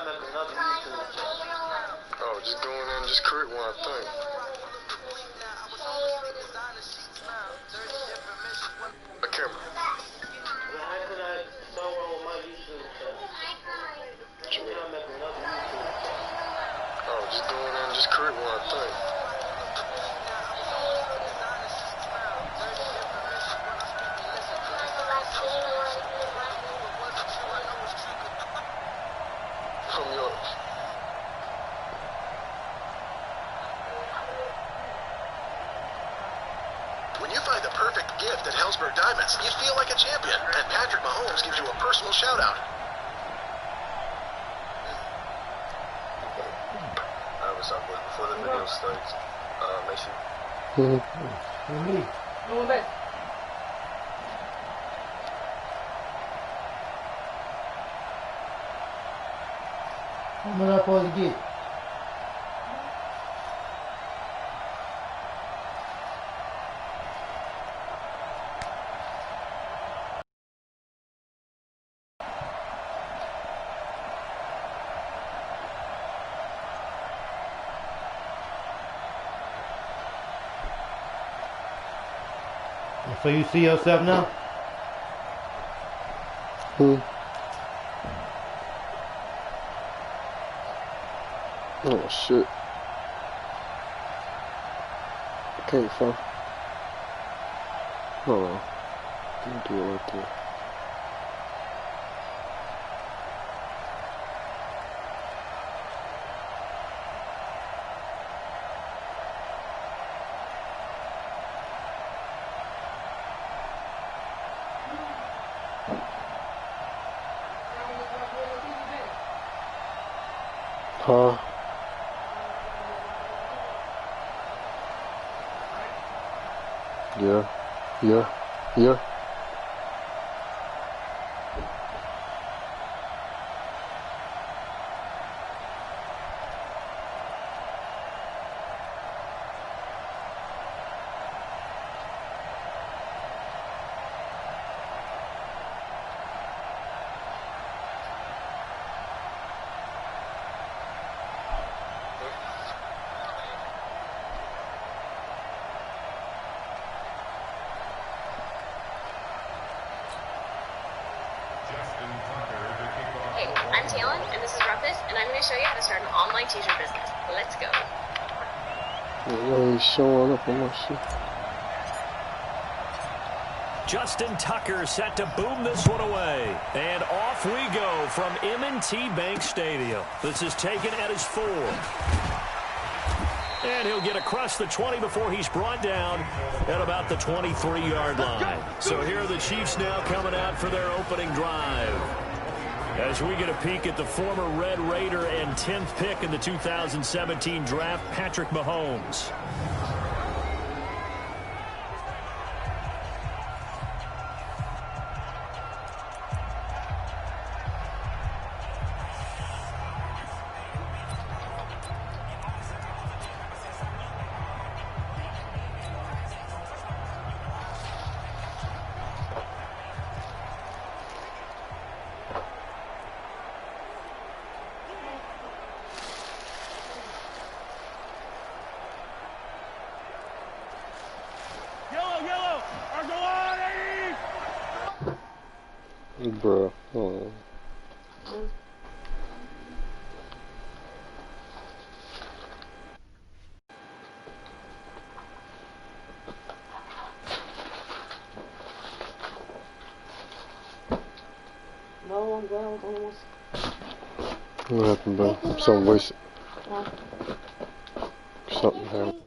Oh, just go in there and just create one, I think. A camera. Oh, just go in there and just create one, I think. I'm yours. When you find the perfect gift at Helzberg Diamonds, you feel like a champion, and Patrick Mahomes gives you a personal shout-out. What's up, boys? Before the video starts, make sure. Vamos lá para aqui. So you see yourself now? Oh shit. I can't find. Hold on. Let me do it right there. Huh? Yeah. Hey, I'm Talon, and this is Ruffus, and I'm going to show you how to start an online t-shirt business. Let's go. He's showing up on my shit. Justin Tucker set to boom this one away. And off we go from M&T Bank Stadium. This is taken at his 4. And he'll get across the 20 before he's brought down at about the 23-yard line. So here are the Chiefs now coming out for their opening drive. As we get a peek at the former Red Raider and 10th pick in the 2017 draft, Patrick Mahomes. Bruh, hold on. No, I'm glad I was almost. What happened, bro? Something wasted. Something happened.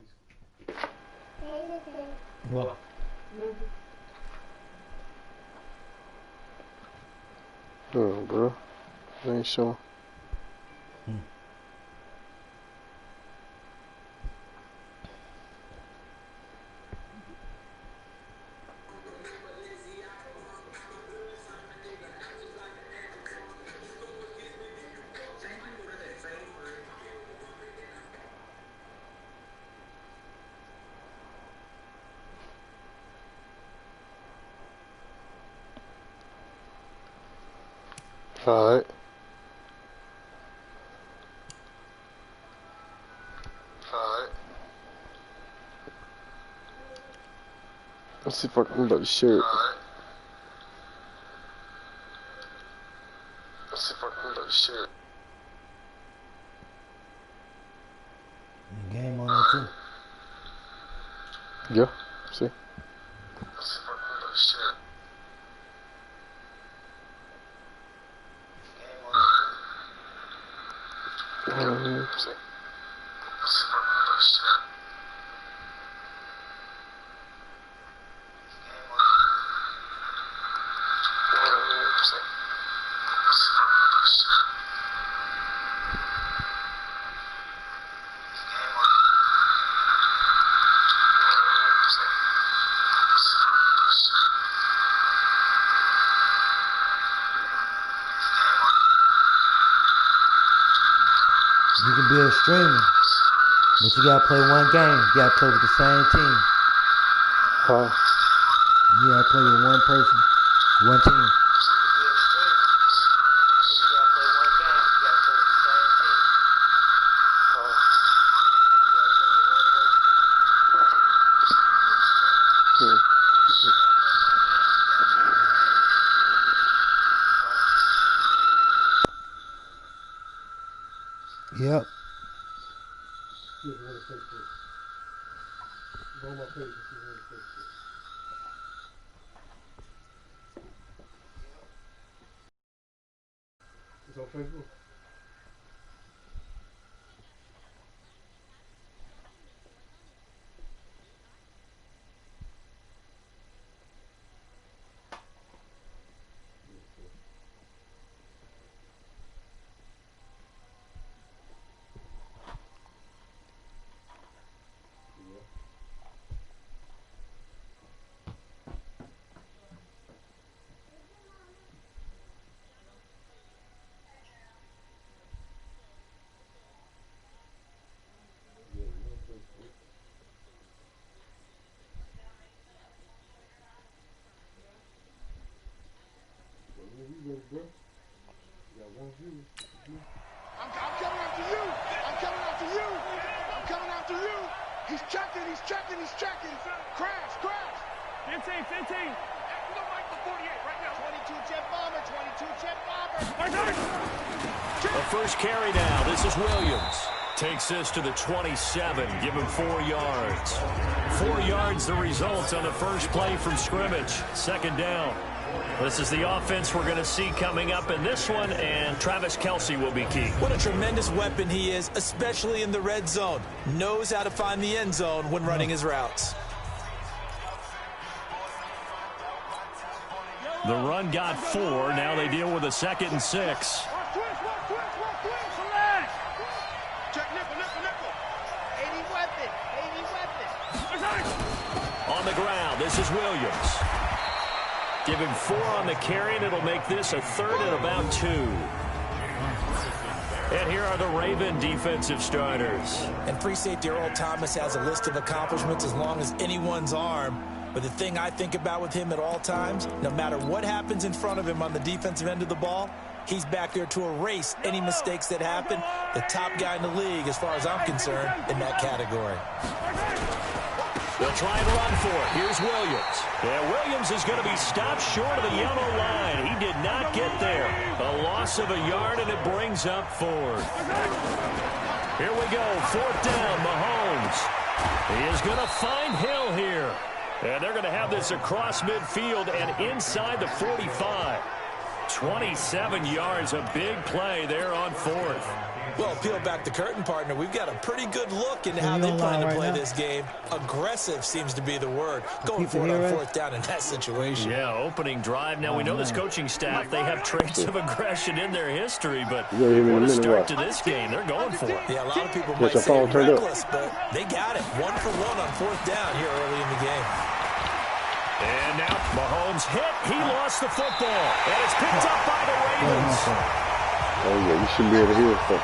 What? Oh, bro. I ain't sure. Alright. Let's see if I can about to share it. Alright. Let's see if I can about to share it. Game on there too. Yeah, see. Let's see if I can about to share it. Game on there. See. Let's see if I can about to share it. You can be a streamer, but you gotta play one game. You gotta play with the same team. Huh? You gotta play with one person, one team. Yep. It's on Facebook. I'm coming after you. I'm coming after you. I'm coming after you. He's checking. He's checking. He's checking. Crash. Crash. 15. We don't like the 48 right now. 22 jet bomber. 22 jet bomber. The first carry down. This is Williams. Takes this to the 27. Give him 4 yards. 4 yards the result on the first play from scrimmage. Second down. This is the offense we're going to see coming up in this one, and Travis Kelce will be key. What a tremendous weapon he is, especially in the red zone. Knows how to find the end zone when running his routes. The run got 4. Now they deal with a 2nd and 6. Check nickel. 80 weapon. On the ground, this is Williams. Give him 4 on the carry, and it'll make this a 3rd and about 2. And here are the Raven defensive starters. And free safety Earl Thomas has a list of accomplishments as long as anyone's arm. But the thing I think about with him at all times, no matter what happens in front of him on the defensive end of the ball, he's back there to erase any mistakes that happen. The top guy in the league, as far as I'm concerned, in that category. They'll try and run for it. Here's Williams. Yeah, Williams is going to be stopped short of the yellow line. He did not get there. A loss of a yard, and it brings up 4. Here we go. 4th down, Mahomes. He is going to find Hill here. And they're going to have this across midfield and inside the 45. 27 yards, a big play there on 4th. Well, peel back the curtain, partner. We've got a pretty good look into how they plan to play this game. Aggressive seems to be the word. Going for it on 4th down in that situation. Yeah, opening drive. Now, we know this coaching staff, they have traits of aggression in their history, but what a start to this game. They're going for it. Yeah, a lot of people might say reckless, but they got it. 1 for 1 on 4th down here early in the game. And now Mahomes hit. He lost the football. And it's picked up by the Ravens. Oh, yeah, you shouldn't be able to hear stuff.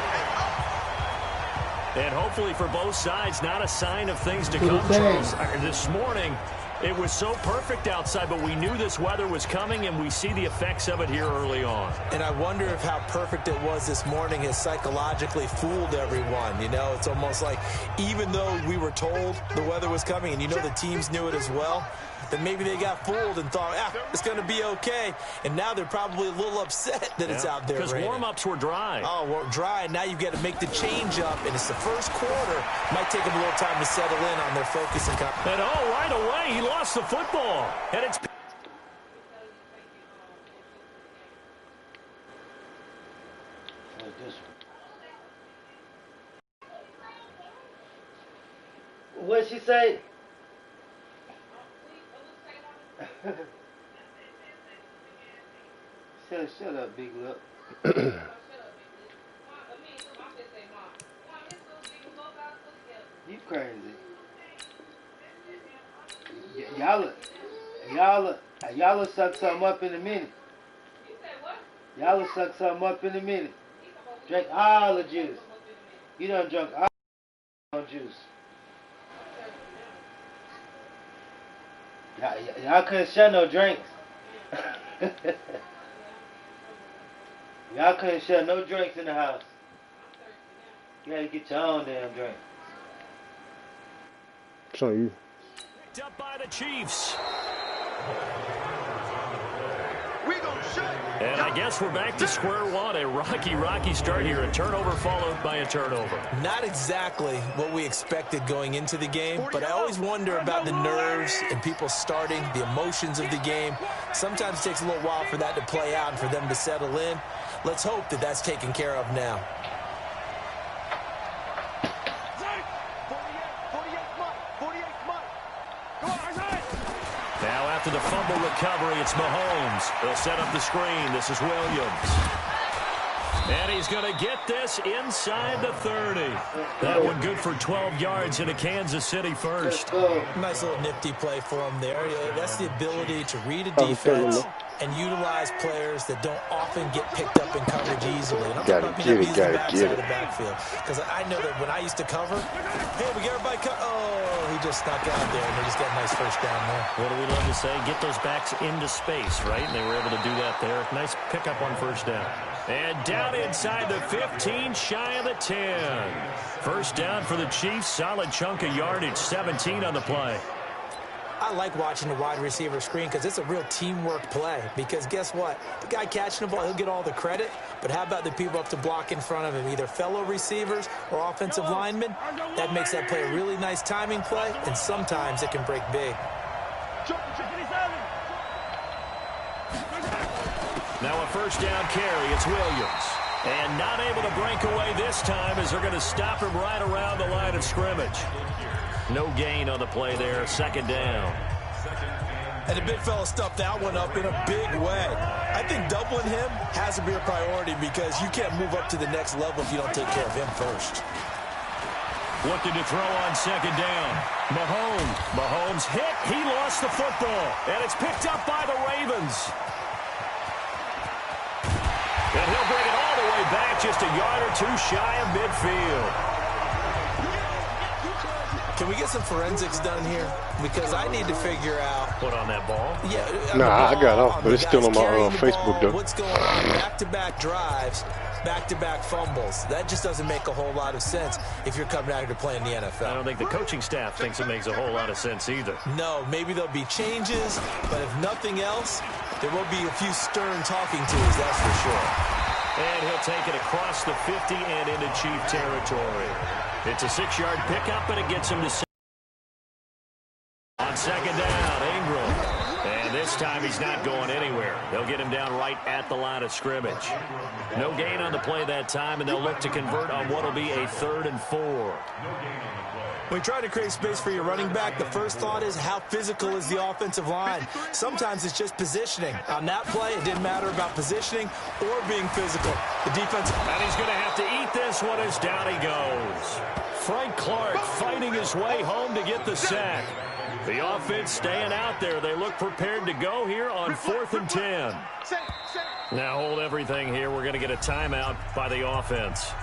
And hopefully for both sides, not a sign of things to come, Charles. This morning, it was so perfect outside, but we knew this weather was coming, and we see the effects of it here early on. And I wonder if how perfect it was this morning has psychologically fooled everyone. You know, it's almost like even though we were told the weather was coming, and you know the teams knew it as well, that maybe they got fooled and thought, it's going to be okay. And now they're probably a little upset that it's out there. Because warm-ups were dry. Oh, well, dry. Now you've got to make the change up, and it's the first quarter. Might take them a little time to settle in on their focus and And right away, he lost the football. And it's... What'd she say? Shut up, big lip. You crazy. Y'all suck something up in a minute. Y'all suck something up in a minute. Drink all the juice. You done drunk all the juice. Y'all couldn't share no drinks. Y'all couldn't share no drinks in the house. You gotta get your own damn drink. It's on you. Picked up by the Chiefs. And I guess we're back to square one. A rocky start here. A turnover followed by a turnover. Not exactly what we expected going into the game, but I always wonder about the nerves and people starting, the emotions of the game. Sometimes it takes a little while for that to play out and for them to settle in. Let's hope that that's taken care of now. Now after the fumble recovery, it's Mahomes. They'll set up the screen. This is Williams. And he's going to get this inside the 30. That one good for 12 yards into Kansas City first. Nice little nifty play for him there. That's the ability to read a defense and utilize players that don't often get picked up in coverage easily. And I'm talking about being able to use the backside of the backfield. Because I know that when I used to cover, hey, we get everybody he just snuck out there, and they just got a nice first down there. What do we love to say? Get those backs into space, right? And they were able to do that there. Nice pickup on first down. And down inside the 15, shy of the 10. First down for the Chiefs. Solid chunk of yardage, 17 on the play. I like watching the wide receiver screen because it's a real teamwork play. Because guess what? The guy catching the ball, he'll get all the credit. But how about the people up to block in front of him, either fellow receivers or offensive linemen? That makes that play a really nice timing play, and sometimes it can break big. Now a first down carry. It's Williams. And not able to break away this time as they're going to stop him right around the line of scrimmage. No gain on the play there. Second down. And the big fella stuffed that one up in a big way. I think doubling him has to be a priority because you can't move up to the next level if you don't take care of him first. Looking to throw on second down. Mahomes hit. He lost the football. And it's picked up by the Ravens. And he'll bring it all the way back, just a yard or two shy of midfield. Can we get some forensics done here? Because I need to figure out. Put on that ball? Yeah. Nah, I got off, but it's still on my Facebook, though. What's going on? Back-to-back drives, back-to-back fumbles. That just doesn't make a whole lot of sense if you're coming out here to play in the NFL. I don't think the coaching staff thinks it makes a whole lot of sense either. No, maybe there'll be changes, but if nothing else, there will be a few stern talking tos, that's for sure. And he'll take it across the 50 and into Chief territory. It's a 6-yard pickup, and it gets him to on second down, Ingram. And this time he's not going anywhere. They'll get him down right at the line of scrimmage. No gain on the play that time, and they'll look to convert on what will be a 3rd and 4. When you try to create space for your running back, the first thought is how physical is the offensive line. Sometimes it's just positioning. On that play, it didn't matter about positioning or being physical. The defense... And he's going to have to eat this one as down he goes. Frank Clark fighting his way home to get the sack. The offense staying out there. They look prepared to go here on 4th and 10. Now hold everything here. We're going to get a timeout by the offense.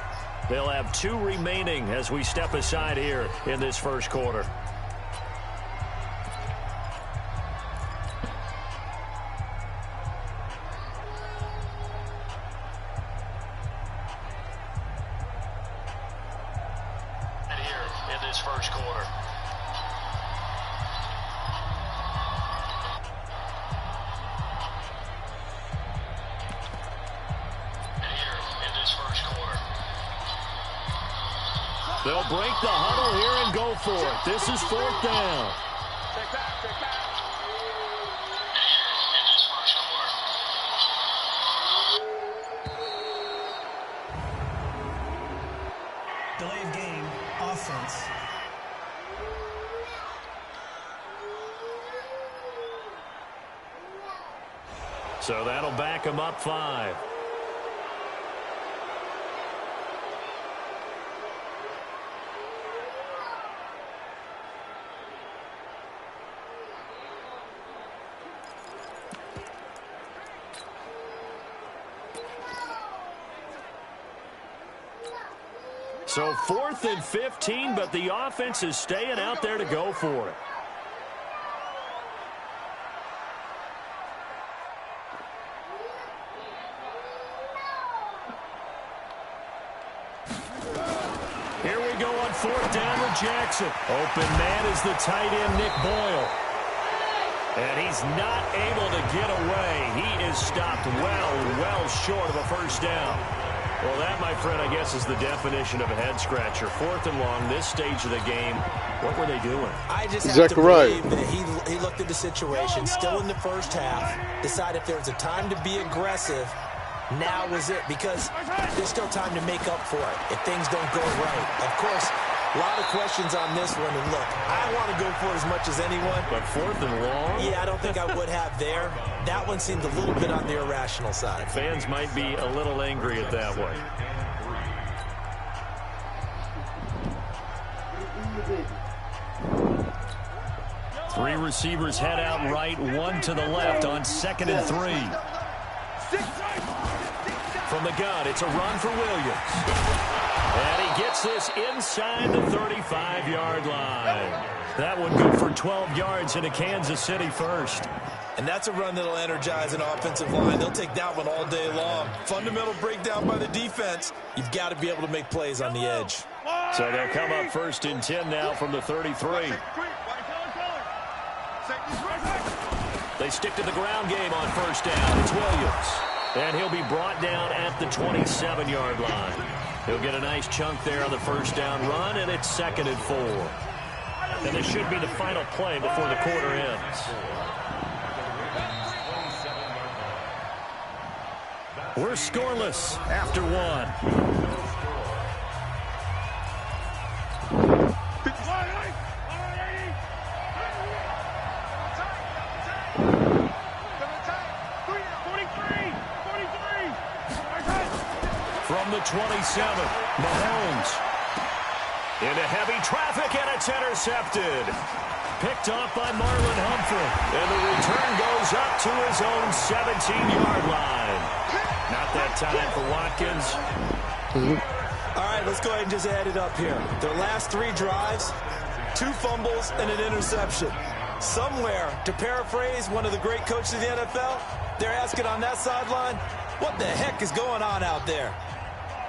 They'll have 2 remaining as we step aside here in this first quarter. Here in this first quarter. They'll break the huddle here and go for it. This is 4th down. Take back, take back. Delay of game, offense. So that'll back him up 5. So 4th and 15, but the offense is staying out there to go for it. Here we go on 4th down with Jackson. Open man is the tight end, Nick Boyle. And he's not able to get away. He is stopped well short of a first down. Well, that, my friend, I guess is the definition of a head-scratcher. 4th and long, this stage of the game. What were they doing? I just have to believe that he looked at the situation, still in the first half, decided if there was a time to be aggressive, now was it, because there's still time to make up for it if things don't go right. Of course, a lot of questions on this one, and look, I want to go for it as much as anyone. But 4th and long? Yeah, I don't think I would have there. That one seemed a little bit on the irrational side. Fans might be a little angry at that one. Three receivers head out right, one to the left on 2nd and 3. From the gun, it's a run for Williams. And he gets this inside the 35-yard line. That would go for 12 yards into Kansas City first. And that's a run that'll energize an offensive line. They'll take that one all day long. Fundamental breakdown by the defense. You've got to be able to make plays on the edge. So they'll come up 1st and 10 now from the 33. They stick to the ground game on 1st down. It's Williams. And he'll be brought down at the 27-yard line. He'll get a nice chunk there on the 1st down run, and it's 2nd and 4. And this should be the final play before the quarter ends. We're scoreless after 1. From the 27, Mahomes into heavy traffic, and it's intercepted. Picked off by Marlon Humphrey, and the return goes up to his own 17-yard line. Not that time for Watkins. All right, let's go ahead and just add it up here. Their last 3 drives, 2 fumbles and an interception. Somewhere, to paraphrase one of the great coaches of the NFL, they're asking on that sideline, what the heck is going on out there?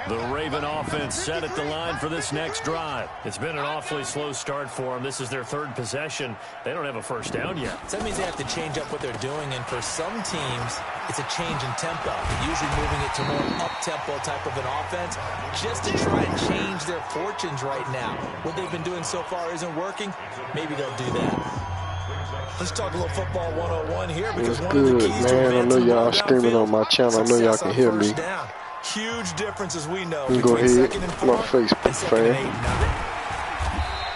The Raven offense set at the line for this next drive. It's been an awfully slow start for them. This is their 3rd possession. They don't have a first down yet. So that means they have to change up what they're doing, and for some teams, it's a change in tempo, usually moving it to more up-tempo type of an offense, just to try and change their fortunes right now. What they've been doing so far isn't working. Maybe they'll do that. Let's talk a little football 101 here, because one of the keys to man. I know y'all advancing screaming on my channel. I know y'all can hear me. Huge difference, as we know, go between ahead, 2nd and 4 my Facebook fan.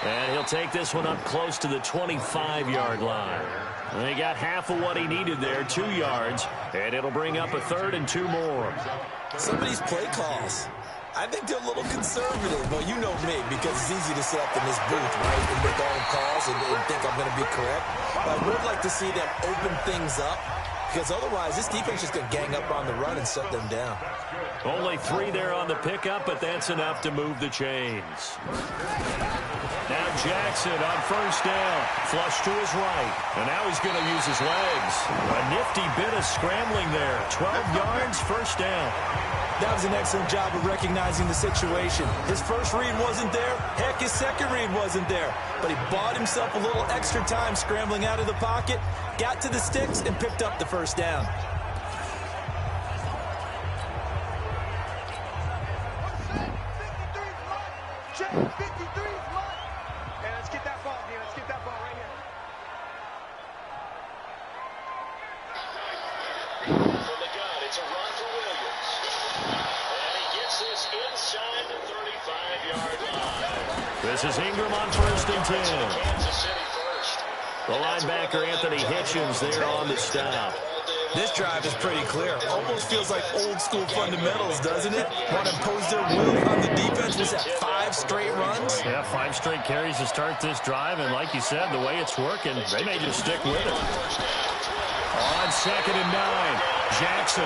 And he'll take this one up close to the 25-yard line. And he got half of what he needed there, 2 yards, and it'll bring up a 3rd and 2 more. Some of these play calls, I think they're a little conservative. Well, you know me, because it's easy to sit up in this booth, right, and make all the calls and think I'm going to be correct. But I would like to see them open things up, because otherwise this defense is going to gang up on the run and shut them down. Only 3 there on the pickup, but that's enough to move the chains. Now Jackson on 1st down. Flush to his right. And now he's going to use his legs. A nifty bit of scrambling there. 12 yards, 1st down. That was an excellent job of recognizing the situation. His first read wasn't there. Heck, his second read wasn't there. But he bought himself a little extra time scrambling out of the pocket, got to the sticks, and picked up the 1st down. Check. 53 is mine. Hey, let's get that ball, D. Let's get that ball right here. From the gun, it's a run for Williams. And he gets this inside the 35-yard line. This is Ingram on 1st and 10. Kansas City first. The linebacker, Anthony Hitchens, there on the stop. This drive is pretty clear. Almost feels like old school fundamentals, doesn't it? Want to impose their will on the defense. Was that 5 straight runs? Yeah, 5 straight carries to start this drive. And like you said, the way it's working, they may just stick with it. On 2nd and 9, Jackson.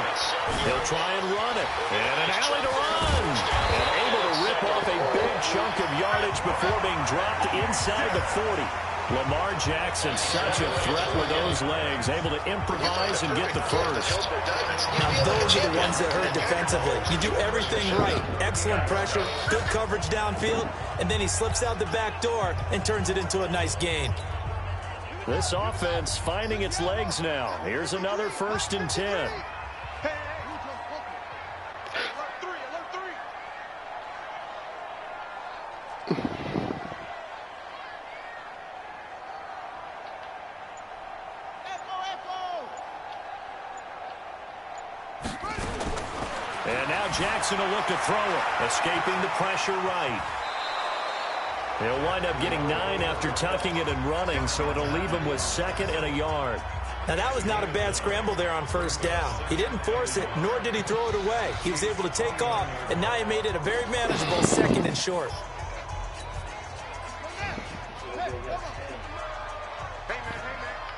He'll try and run it. And an alley to run. And able to rip off a big chunk of yardage before being dropped inside the 40. Lamar Jackson, such a threat with those legs, able to improvise and get the first. Now, those are the ones that hurt defensively. You do everything right. Excellent pressure, good coverage downfield, and then he slips out the back door and turns it into a nice gain. This offense finding its legs now. Here's another 1st and 10. And now Jackson will look to throw it, escaping the pressure right. He'll wind up getting 9 after tucking it and running, so it'll leave him with 2nd and a yard. Now, that was not a bad scramble there on 1st down. He didn't force it, nor did he throw it away. He was able to take off, and now he made it a very manageable 2nd and short. Hey, man,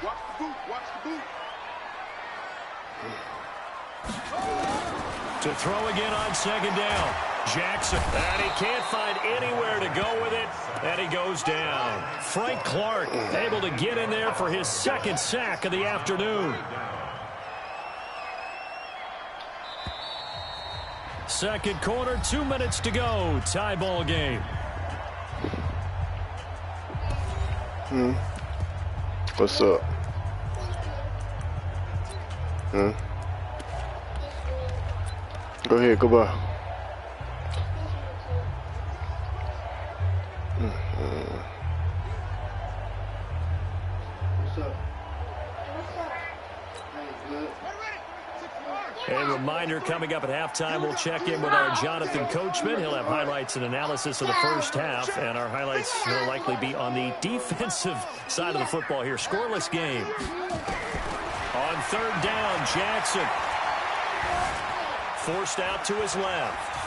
watch the boot, watch the boot. To throw again on 2nd down. Jackson, and he can't find anywhere to go with it, and he goes down. Frank Clark able to get in there for his 2nd sack of the afternoon. Second quarter, 2 minutes to go. Tie ball game. What's up? Go ahead, goodbye. What's up? Hey, good. A reminder coming up at halftime, we'll check in with our Jonathan Coachman. He'll have highlights and analysis of the first half, and our highlights will likely be on the defensive side of the football here. Scoreless game. On 3rd down, Jackson. Forced out to his left.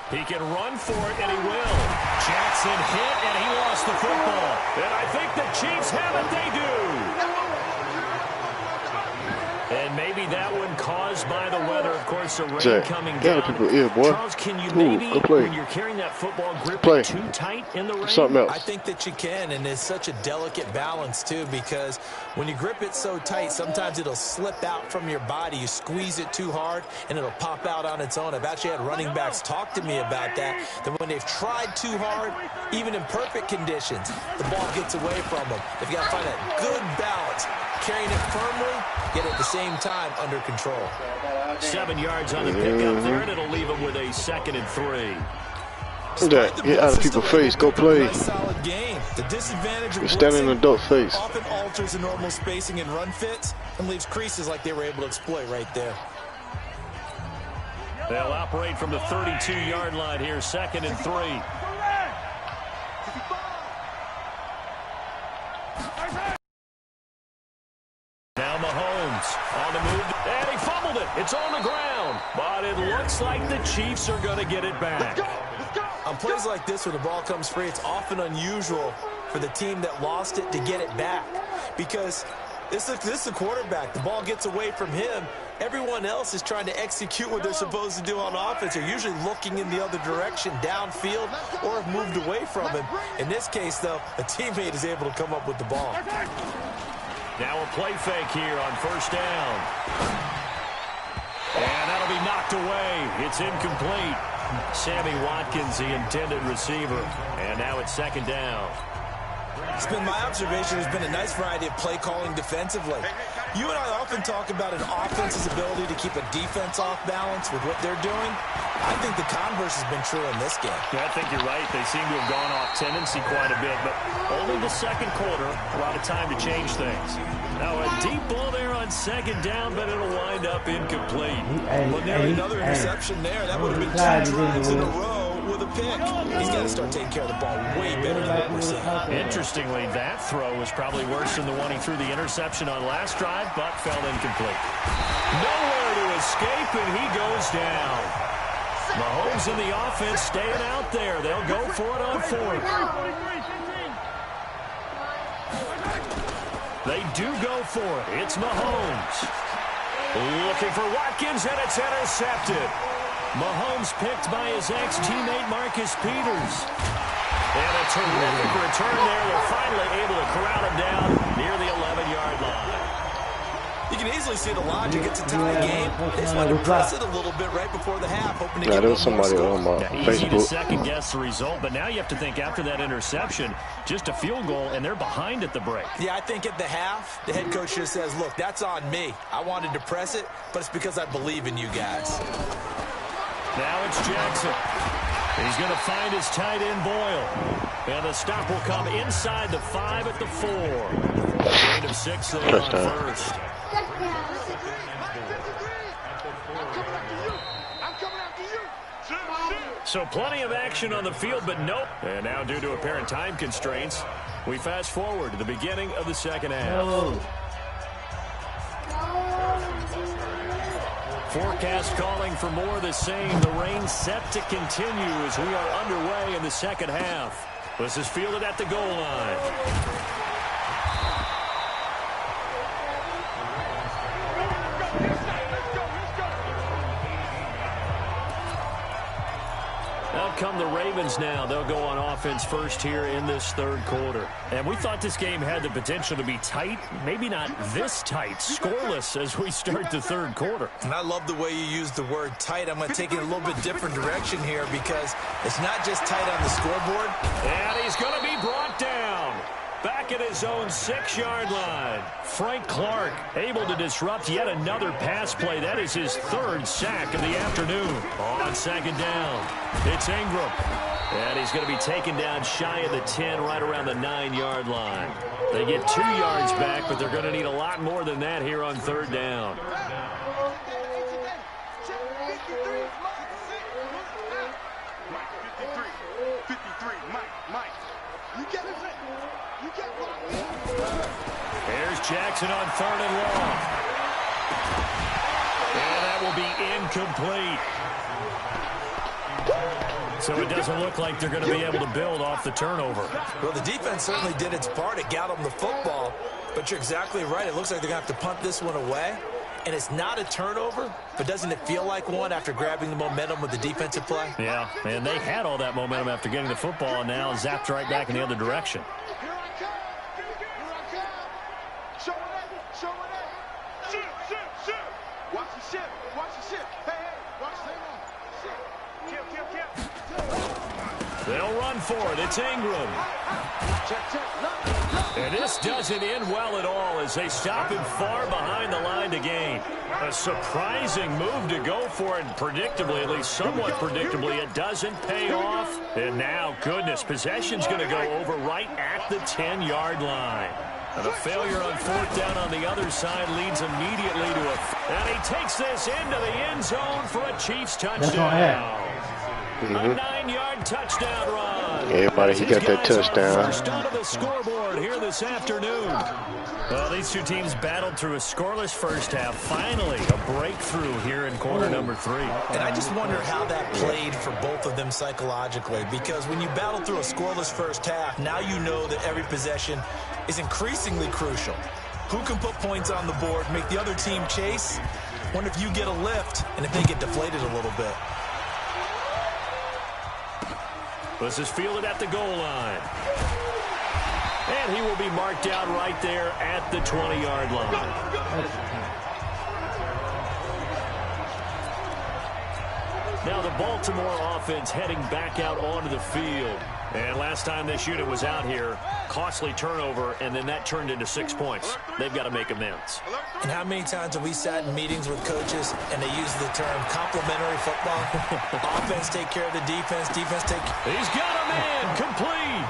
He can run for it, and he will. Jackson hit, and he lost the football. And I think the Chiefs have it. They do. And maybe that one caused by the weather. Of course, the rain coming down. People here, boy. Charles, can you maybe, when you're carrying that football, grip it too tight in the rain? Something else. I think that you can, and it's such a delicate balance, too, because when you grip it so tight, sometimes it'll slip out from your body. You squeeze it too hard, and it'll pop out on its own. I've actually had running backs talk to me about that when they've tried too hard, even in perfect conditions, the ball gets away from them. They've got to find that good balance, carrying it firmly, yet at the same time under control. 7 yards on the pickup there, and it'll leave him with a 2nd and 3. Get out of people's face. Go play. Solid game. The disadvantage of standing in an adult face. Often alters the normal spacing and run fits and leaves creases like they were able to exploit right there. They'll operate from the 32-yard line here, 2nd and 3. Now Mahomes on the move, and he fumbled it. It's on the ground, but it looks like the Chiefs are going to get it back. On plays like this where the ball comes free, it's often unusual for the team that lost it to get it back, because this is the quarterback. The ball gets away from him. Everyone else is trying to execute what they're supposed to do on offense. They're usually looking in the other direction, downfield, or have moved away from him. In this case, though, a teammate is able to come up with the ball. Now a play fake here on 1st down. And that'll be knocked away. It's incomplete. Sammy Watkins, the intended receiver. And now it's 2nd down. It's been my observation. There's been a nice variety of play calling defensively. You and I often talk about an offense's ability to keep a defense off balance with what they're doing. I think the converse has been true in this game. Yeah, I think you're right. They seem to have gone off tendency quite a bit, but only the second quarter, a lot of time to change things. Now a deep ball there on second down, but it'll wind up incomplete. Well, nearly another interception there. That would have been 2 drives in a row with a pick. He's got to start taking care of the ball way better than what we're seeing. Interestingly, that throw was probably worse than the one he threw the interception on last drive, but fell incomplete. Nowhere to escape, and he goes down. Mahomes and the offense staying out there. They'll go for it on fourth. They do go for it. It's Mahomes. Looking for Watkins, and it's intercepted. Mahomes picked by his ex-teammate Marcus Peters. And a terrific return there. They're finally able to corral him down near the 11-yard line. You can easily see the logic. It's a tie game. They just want to press it a little bit right before the half, hoping to get there was somebody on my Easy to Facebook. second-guess the result, but now you have to think after that interception, just a field goal, and they're behind at the break. Yeah, I think at the half, the head coach just says, look, that's on me. I wanted to press it, but it's because I believe in you guys. Now it's Jackson. He's going to find his tight end, Boyle. And the stop will come inside the 5 at the 4. Gain of 6 there on first. So plenty of action on the field, but nope. And now due to apparent time constraints, we fast forward to the beginning of the second half. Forecast calling for more of the same. The rain set to continue as we are underway in the second half. This is fielded at the goal line. Out come the Ravens now. They'll go on offense first here in this third quarter. And we thought this game had the potential to be tight. Maybe not this tight. Scoreless as we start the third quarter. And I love the way you use the word tight. I'm going to take it a little bit different direction here because it's not just tight on the scoreboard. And he's going to be brought down. Back at his own 6-yard line. Frank Clark able to disrupt yet another pass play. That is his 3rd sack of the afternoon. On second down, it's Ingram. And he's going to be taken down shy of the 10, right around the 9-yard line. They get 2 yards back, but they're going to need a lot more than that here on third down. Here's Jackson on 3rd and long. And that will be incomplete. So it doesn't look like they're going to be able to build off the turnover. Well, the defense certainly did its part. It got them the football. But you're exactly right. It looks like they're going to have to punt this one away. And it's not a turnover, but doesn't it feel like one after grabbing the momentum with the defensive play? Yeah, and they had all that momentum after getting the football and now zapped right back in the other direction. They'll run for it. It's Ingram. And this doesn't end well at all as they stop him far behind the line to gain. A surprising move to go for it, and predictably, at least somewhat predictably, it doesn't pay off. And now, goodness, possession's going to go over right at the 10-yard line. And a failure on 4th down on the other side leads immediately to and he takes this into the end zone for a Chiefs touchdown. A 9-yard touchdown run. Everybody, he got that touchdown. First onto the scoreboard here this afternoon. Well, these two teams battled through a scoreless first half. Finally, a breakthrough here in quarter number 3. And I just wonder how that played for both of them psychologically, because when you battle through a scoreless first half, now you know that every possession is increasingly crucial. Who can put points on the board, make the other team chase? Wonder if you get a lift and if they get deflated a little bit. This is fielded at the goal line. And he will be marked down right there at the 20-yard line. Now Now the Baltimore offense heading back out onto the field. And last time this unit was out here, costly turnover, and then that turned into 6 points. They've got to make amends. And how many times have we sat in meetings with coaches and they use the term complementary football? Offense take care of the defense, defense take care. He's got a man complete.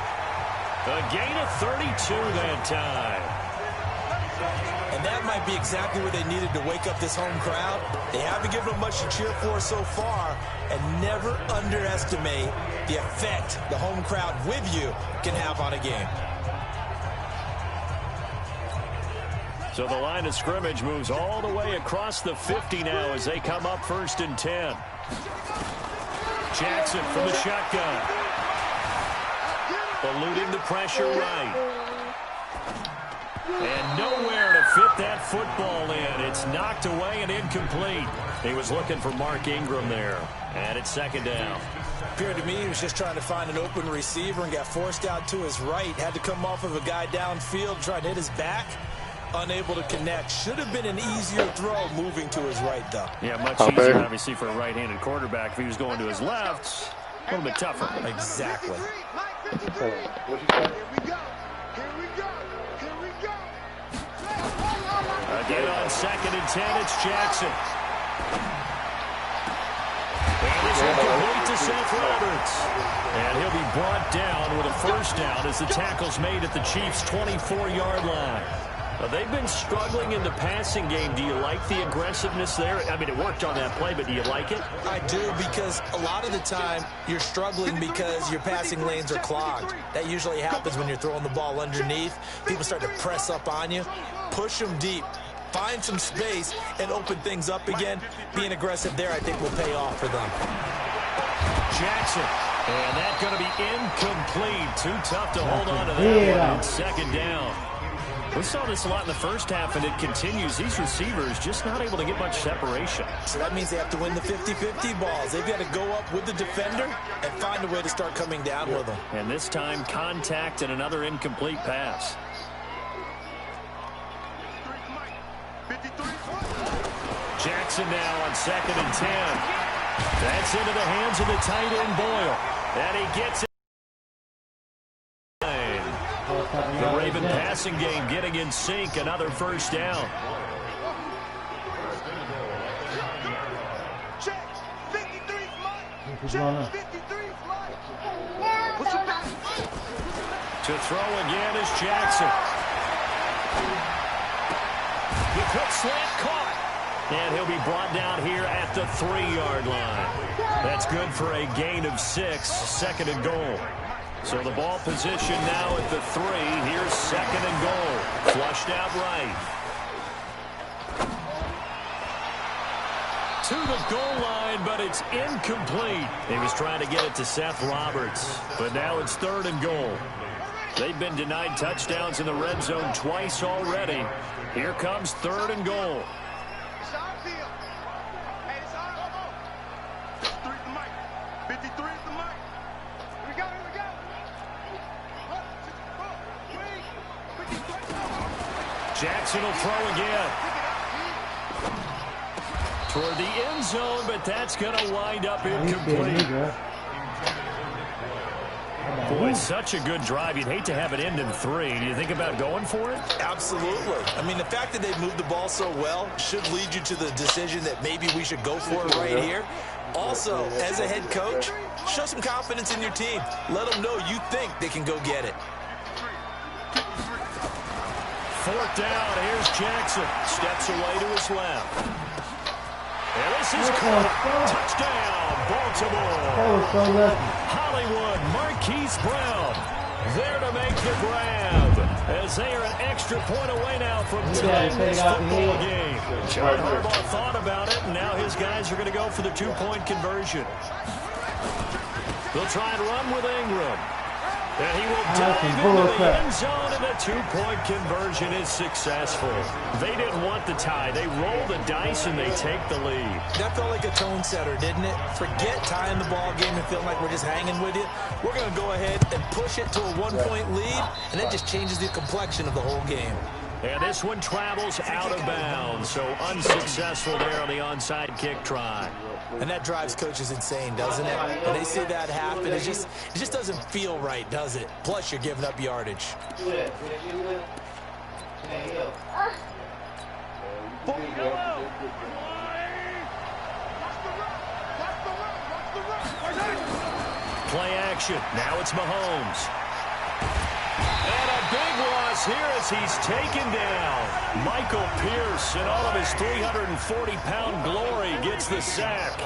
A gain of 32 that time. And that might be exactly what they needed to wake up this home crowd. They haven't given them much to cheer for so far, and never underestimate the effect the home crowd with you can have on a game. So the line of scrimmage moves all the way across the 50 now as they come up 1st and 10. Jackson from the shotgun. Eluding the pressure right. And nowhere to fit that football in. It's knocked away and incomplete. He was looking for Mark Ingram there. And it's 2nd down. Appeared to me he was just trying to find an open receiver and got forced out to his right. Had to come off of a guy downfield, trying to hit his back. Unable to connect. Should have been an easier throw moving to his right, though. Yeah, much easier, obviously, for a right-handed quarterback. If he was going to his left, a little bit tougher. Exactly. Again on 2nd and 10, it's Jackson. And it's incomplete to Seth Roberts. And he'll be brought down with a 1st down as the tackle's made at the Chiefs' 24-yard line. They've been struggling in the passing game. Do you like the aggressiveness there? I mean, it worked on that play, but do you like it? I do, because a lot of the time you're struggling because your passing lanes are clogged. That usually happens when you're throwing the ball underneath. People start to press up on you. Push them deep. Find some space and open things up again. Being aggressive there, I think, will pay off for them. Jackson. And that's going to be incomplete. Too tough to hold on to that one. It's 2nd down. We saw this a lot in the first half, and it continues. These receivers just not able to get much separation. So that means they have to win the 50-50 balls. They've got to go up with the defender and find a way to start coming down with them. And this time, contact and another incomplete pass. Jackson now on 2nd and 10. That's into the hands of the tight end, Boyle. And he gets it. The Raven passing game getting in sync. Another 1st down. To throw again is Jackson. The quick slant caught. And he'll be brought down here at the 3-yard line. That's good for a gain of 6. 2nd and goal. So the ball position now at the 3. Here's 2nd and goal. Flushed out right. To the goal line, but it's incomplete. He was trying to get it to Seth Roberts. But now it's 3rd and goal. They've been denied touchdowns in the red zone twice already. Here comes 3rd and goal. Jackson will throw again. Toward the end zone, but that's going to wind up incomplete. Boy, such a good drive. You'd hate to have it end in 3. Do you think about going for it? Absolutely. I mean, the fact that they moved the ball so well should lead you to the decision that maybe we should go for it right here. Also, as a head coach, show some confidence in your team. Let them know you think they can go get it. 4th down. Here's Jackson. Steps away to his left. And this is caught. Touchdown, Baltimore. Hollywood, Marquise Brown there to make the grab. As they are an extra point away now from tying this football game. John Harbaugh thought about it, and now his guys are going to go for the 2-point conversion. They'll try and run with Ingram. And he will dive into the end zone, and the 2-point conversion is successful. They didn't want the tie. They roll the dice, and they take the lead. That felt like a tone setter, didn't it? Forget tying the ball game and feeling like we're just hanging with you. We're going to go ahead and push it to a 1-point lead, and that just changes the complexion of the whole game. And this one travels out of bounds, so unsuccessful there on the onside kick try. And that drives coaches insane, doesn't it? When they see that happen, it just doesn't feel right, does it? Plus, you're giving up yardage. Play action. Now it's Mahomes. And a big loss here as he's taken down. Michael Pierce, in all of his 340-pound glory, gets the sack.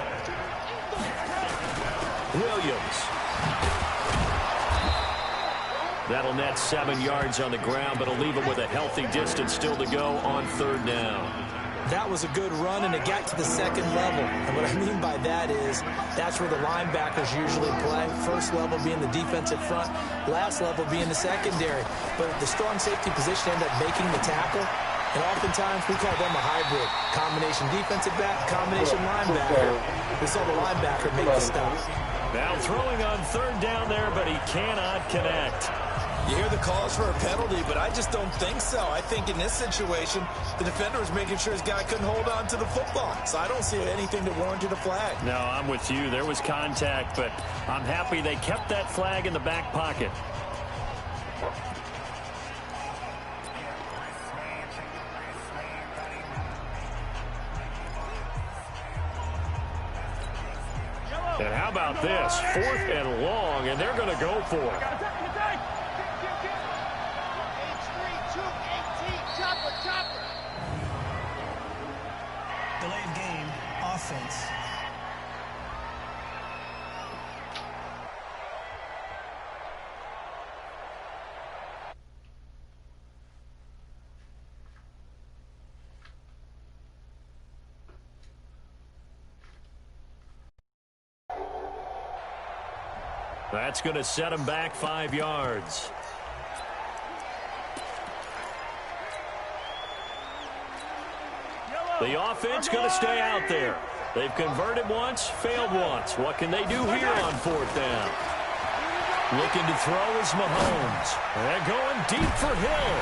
Williams. That'll net 7 yards on the ground, but it'll leave him with a healthy distance still to go on 3rd down. That was a good run, and it got to the 2nd level. And what I mean by that is that's where the linebackers usually play. First level being the defensive front, last level being the secondary. But the strong safety position ended up making the tackle. And oftentimes we call them a hybrid. Combination defensive back, combination linebacker. We saw the linebacker make the stop. Now throwing on 3rd down there, but he cannot connect. You hear the calls for a penalty, but I just don't think so. I think in this situation, the defender was making sure his guy couldn't hold on to the football. So I don't see anything that warranted a flag. No, I'm with you. There was contact, but I'm happy they kept that flag in the back pocket. And how about this? 4th and long, and they're going to go for it. Delayed game, offense. That's going to set him back 5 yards. The offense going to stay out there. They've converted once, failed once. What can they do here on 4th down? Looking to throw is Mahomes. They're going deep for Hill.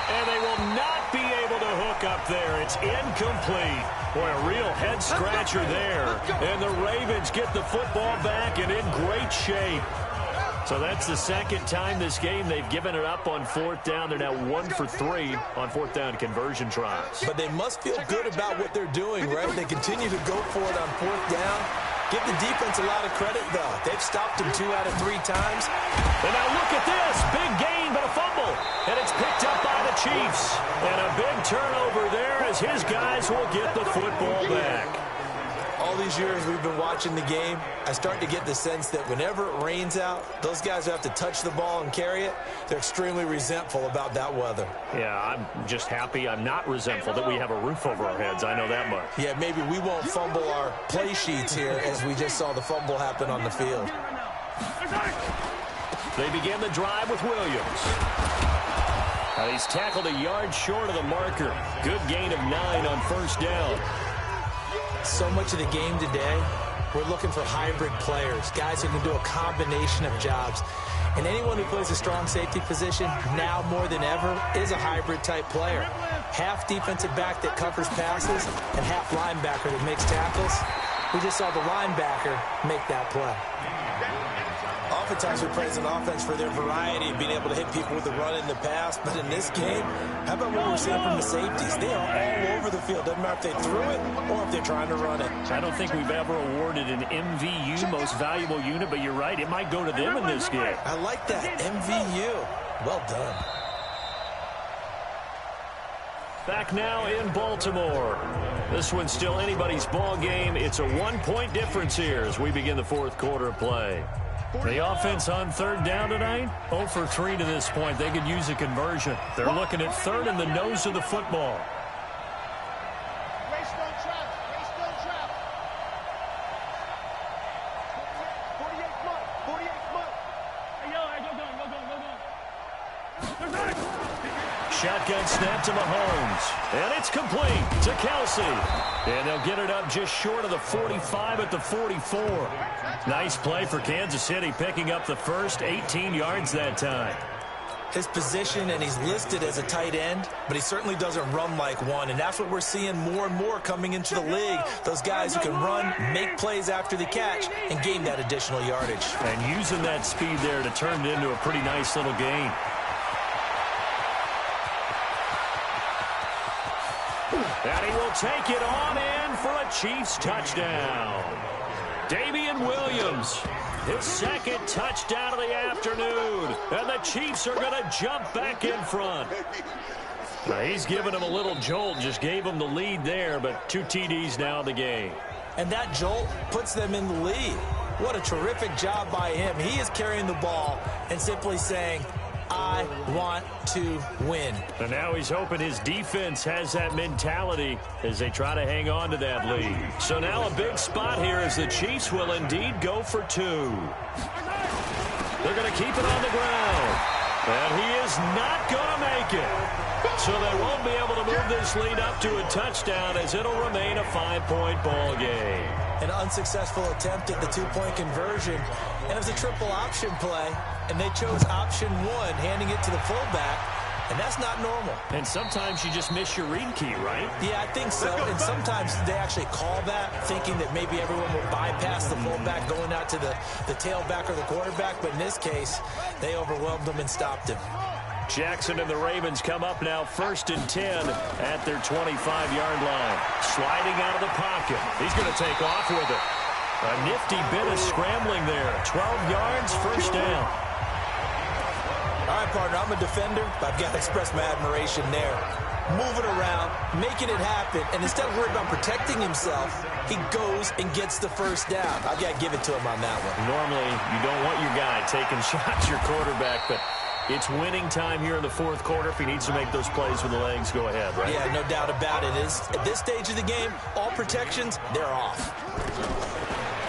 And they will not be able to hook up there. It's incomplete. Boy, a real head-scratcher there. And the Ravens get the football back and in great shape. So that's the 2nd time this game they've given it up on 4th down. They're now 1 for 3 on 4th down conversion tries. But they must feel good about what they're doing, right? They continue to go for it on 4th down. Give the defense a lot of credit, though. They've stopped him 2 out of 3 times. And now look at this. Big gain, but a fumble. And it's picked up by the Chiefs. And a big turnover there as his guys will get the football back. All these years we've been watching the game, I start to get the sense that whenever it rains out, those guys who have to touch the ball and carry it, they're extremely resentful about that weather. Yeah, I'm just happy I'm not resentful that we have a roof over our heads. I know that much. Yeah, maybe we won't fumble our play sheets here as we just saw the fumble happen on the field. They begin the drive with Williams. He's tackled a yard short of the marker. Good gain of 9 on 1st down. So much of the game today, we're looking for hybrid players, guys who can do a combination of jobs. And anyone who plays a strong safety position, now more than ever, is a hybrid-type player. Half defensive back that covers passes and half linebacker that makes tackles. We just saw the linebacker make that play. Oftentimes we praise an offense for their variety, being able to hit people with the run and the pass. But in this game, how about what we're seeing from the safeties? They are all over the field. Doesn't matter if they threw it or if they're trying to run it. I don't think we've ever awarded an MVU, most valuable unit, but you're right. It might go to them in this game. I like that, MVU. Well done. Back now in Baltimore. This one's still anybody's ball game. It's a 1-point difference here as we begin the 4th quarter of play. The offense on 3rd down tonight, 0 for 3 to this point. They could use a conversion. They're looking at 3rd and the nose of the football. Race don't travel. Race don't travel. 48 foot. 48 foot. Hey, yo, go. Shotgun snap to Mahomes. And it's complete to Kelsey. And they'll get it up just short of the 45 at the 44. Nice play for Kansas City, picking up the first 18 yards that time. his position, and he's listed as a tight end, but he certainly doesn't run like one, and that's what we're seeing more and more coming into the league. Those guys who can run, make plays after the catch, and gain that additional yardage. And using that speed there to turn it into a pretty nice little gain. And he will take it on in for a Chiefs touchdown. Damian Williams, his second touchdown of the afternoon. And the Chiefs are going to jump back in front. Now, he's giving him a little jolt, just gave him the lead there, but 2 TDs now in the game. And that jolt puts them in the lead. What a terrific job by him. He is carrying the ball and simply saying, I want to win. And now he's hoping his defense has that mentality as they try to hang on to that lead. So now a big spot here as the Chiefs will indeed go for 2. They're going to keep it on the ground. And he is not going to make it. So they won't be able to move this lead up to a touchdown as it'll remain a 5-point ball game. An unsuccessful attempt at the 2-point conversion, and it was a triple option play, and they chose option 1, handing it to the fullback, and that's not normal. And sometimes you just miss your read key, right? Yeah, I think so, and sometimes they actually call that, thinking that maybe everyone will bypass the fullback going out to the tailback or the quarterback, but in this case, they overwhelmed him and stopped him. Jackson and the Ravens come up now 1st and 10 at their 25-yard line. Sliding out of the pocket. He's going to take off with it. A nifty bit of scrambling there. 12 yards, first down. All right, partner, I'm a defender, but I've got to express my admiration there. Moving around, making it happen, and instead of worrying about protecting himself, he goes and gets the first down. I've got to give it to him on that one. Normally, you don't want your guy taking shots, your quarterback, but it's winning time here in the 4th quarter. If he needs to make those plays with the legs, go ahead, right? Yeah, no doubt about it. At this stage of the game, all protections, they're off.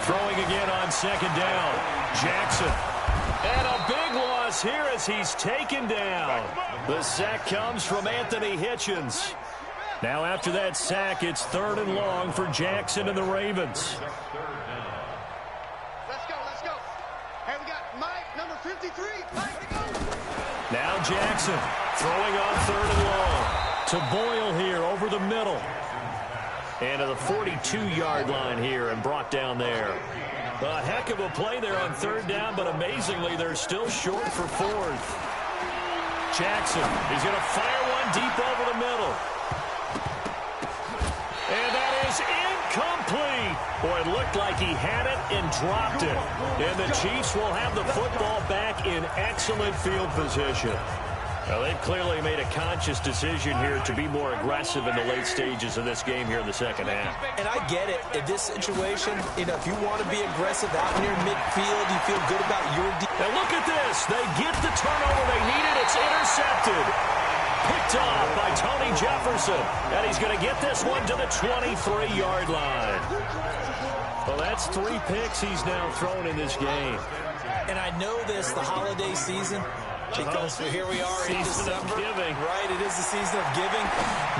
Throwing again on 2nd down. Jackson. And a big loss here as he's taken down. The sack comes from Anthony Hitchens. Now after that sack, it's 3rd and long for Jackson and the Ravens. Let's go. Hey, we got Mike, number 53. Mike, to go. Now Jackson throwing on 3rd and long to Boyle here over the middle. And to the 42-yard line here and brought down there. A heck of a play there on 3rd down, but amazingly, they're still short for 4th. Jackson is going to fire one deep over the middle. And that is incomplete. Boy, it looked like he had it and dropped it. And the Chiefs will have the football back in excellent field position. Now, they've clearly made a conscious decision here to be more aggressive in the late stages of this game here in the 2nd half. And I get it. In this situation, if you want to be aggressive out near midfield, you feel good about your defense. Now, look at this. They get the turnover they needed. It's intercepted. Picked off by Tony Jefferson. And he's going to get this one to the 23-yard line. Well, that's 3 picks he's now thrown in this game. And I know this, the holiday season, because here we are in December. Giving. Right, it is the season of giving.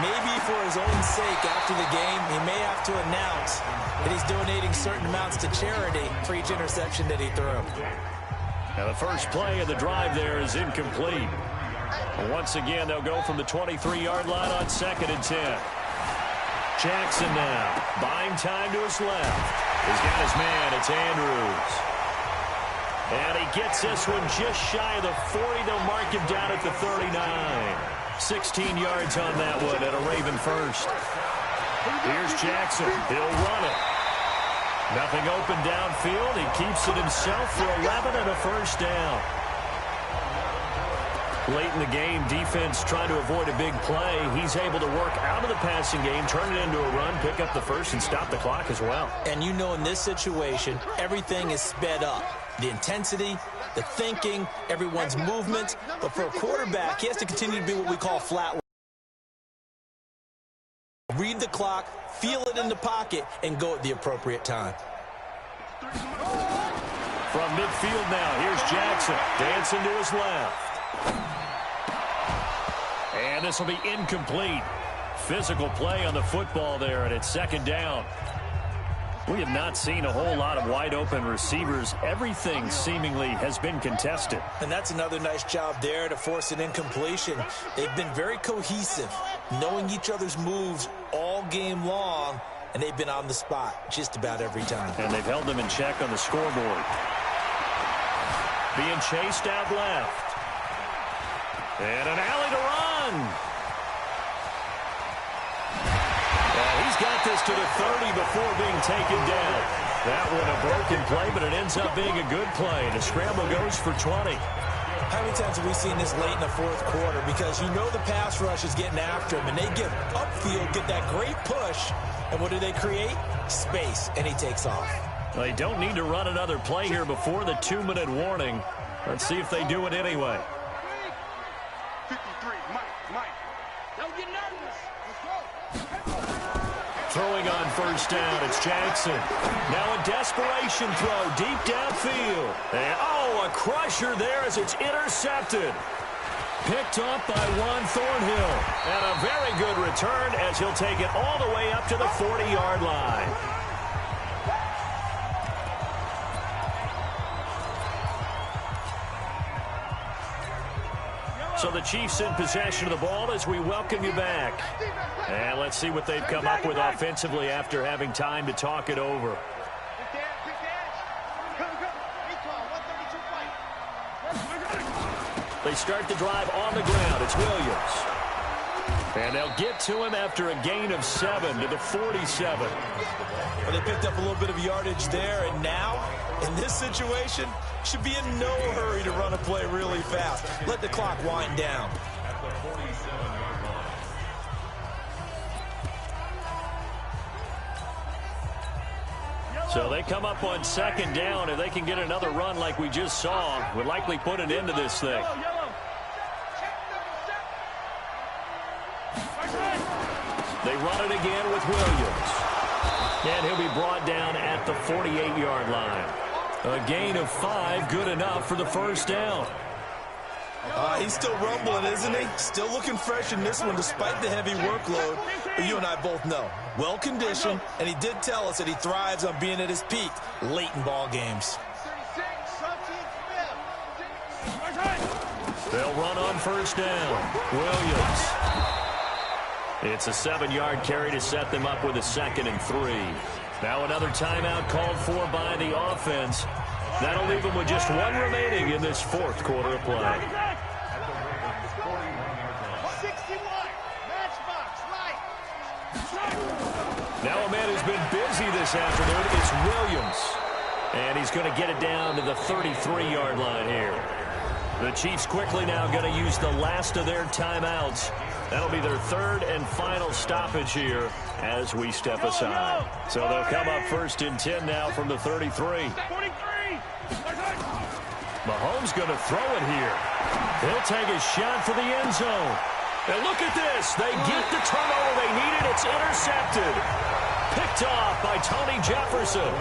Maybe for his own sake after the game, he may have to announce that he's donating certain amounts to charity for each interception that he threw. Now the first play of the drive there is incomplete. Once again, they'll go from the 23-yard line on 2nd and 10. Jackson now, buying time to his left. He's got his man, it's Andrews. And he gets this one just shy of the 40. They'll mark him down at the 39. 16 yards on that one at a Raven first. Here's Jackson. He'll run it. Nothing open downfield. He keeps it himself for 11 and a first down. Late in the game, defense trying to avoid a big play. He's able to work out of the passing game, turn it into a run, pick up the first, and stop the clock as well. And you know in this situation, everything is sped up. The intensity, the thinking, everyone's movement. But for a quarterback, he has to continue to be what we call flat. Read the clock, feel it in the pocket, and go at the appropriate time. From midfield now, here's Jackson dancing to his left. And this will be incomplete. Physical play on the football there, and it's 2nd down. We have not seen a whole lot of wide-open receivers. Everything seemingly has been contested. And that's another nice job there to force an incompletion. They've been very cohesive, knowing each other's moves all game long, and they've been on the spot just about every time. And they've held them in check on the scoreboard. Being chased out left. And an alley to run. He's got this to the 30 before being taken down. That one a broken play, but it ends up being a good play. The scramble goes for 20. How many times have we seen this late in the fourth quarter? Because you know the pass rush is getting after him, and they get upfield, get that great push, and what do they create? Space, and he takes off. They don't need to run another play here before the 2-minute warning. Let's see if they do it anyway. 53, Mike. Don't get nervous. Let's go. Throwing on first down, it's Jackson. Now a desperation throw deep downfield. And, a crusher there as it's intercepted. Picked up by Juan Thornhill. And a very good return as he'll take it all the way up to the 40-yard line. So the Chiefs in possession of the ball as we welcome you back. And let's see what they've come up with offensively after having time to talk it over. They start the drive on the ground. It's Williams. And they'll get to him after a gain of 7 to the 47. Well, they picked up a little bit of yardage there, and now, in this situation, should be in no hurry to run a play really fast. Let the clock wind down. So they come up on second down. If they can get another run like we just saw, would likely put an end to this thing. They run it again with Williams. And he'll be brought down at the 48-yard line. A gain of 5, good enough for the first down. He's still rumbling, isn't he? Still looking fresh in this one despite the heavy workload. But you and I both know, well-conditioned, and he did tell us that he thrives on being at his peak late in ball games. They'll run on first down. Williams. It's a 7-yard carry to set them up with a 2nd and 3. Now another timeout called for by the offense. That'll leave them with just 1 remaining in this fourth quarter of play. 61, matchbox, right. Now a man who's been busy this afternoon is Williams. And he's going to get it down to the 33-yard line here. The Chiefs quickly now going to use the last of their timeouts. That'll be their 3rd and final stoppage here as we step aside. So they'll come up 1st and 10 now from the 33. Mahomes going to throw it here. He'll take a shot for the end zone. And look at this. They get the turnover they needed. It's intercepted. Picked off by Tony Jefferson.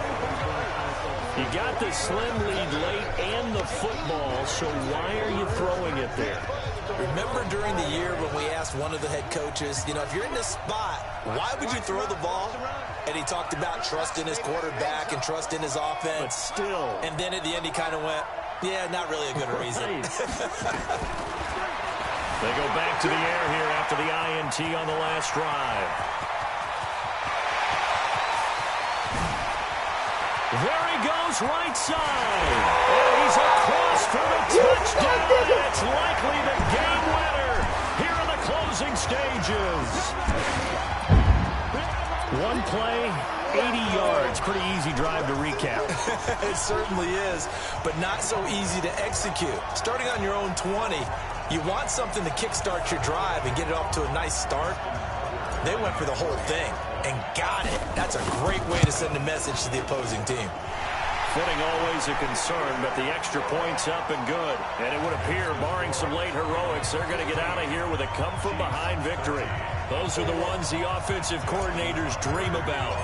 You got the slim lead late and the football, so why are you throwing it there? Remember during the year when we asked one of the head coaches, if you're in this spot, why would you throw the ball? And he talked about trusting his quarterback and trusting his offense. But still. And then at the end he kind of went, yeah, not really a good reason. They go back to the air here after the INT on the last drive. There he goes, right side. And he's across for the touchdown. It's likely the game winner here in the closing stages. 1 play, 80 yards. Pretty easy drive to recap. It certainly is, but not so easy to execute. Starting on your own 20, you want something to kickstart your drive and get it off to a nice start. They went for the whole thing and got it. That's a great way to send a message to the opposing team. Footing always a concern, but the extra point's up and good. And it would appear, barring some late heroics, they're going to get out of here with a come-from-behind victory. Those are the ones the offensive coordinators dream about.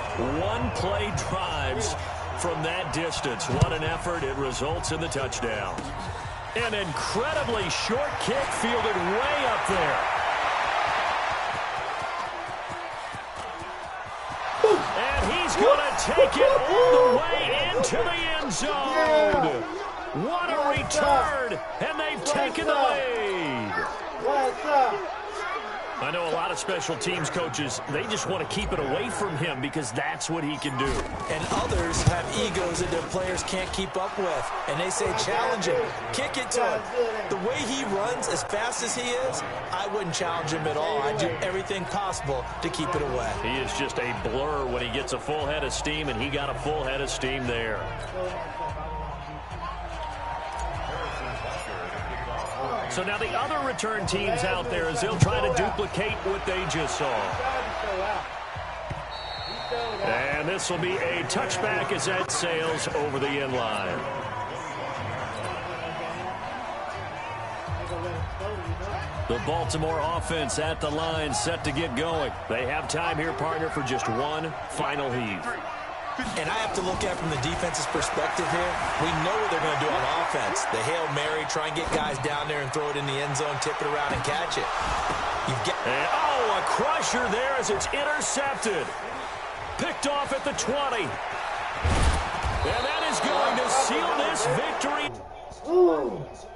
1-play drives from that distance. What an effort. It results in the touchdown. An incredibly short kick fielded way up there. And he's going to take it all the way into the end zone. What a return, and they've taken the lead. What's up? I know a lot of special teams coaches, they just want to keep it away from him because that's what he can do. And others have egos that their players can't keep up with. And they say, challenge him, kick it to him. The way he runs as fast as he is, I wouldn't challenge him at all. I'd do everything possible to keep it away. He is just a blur when he gets a full head of steam, and he got a full head of steam there. So now the other return teams out there as they'll try to duplicate what they just saw. And this will be a touchback as that sails over the end line. The Baltimore offense at the line, set to get going. They have time here, partner, for just one final heave. And I have to look at it from the defense's perspective here. We know what they're going to do on offense. The Hail Mary, try and get guys down there and throw it in the end zone, tip it around and catch it. A crusher there as it's intercepted. Picked off at the 20. And that is going to seal this victory. Ooh.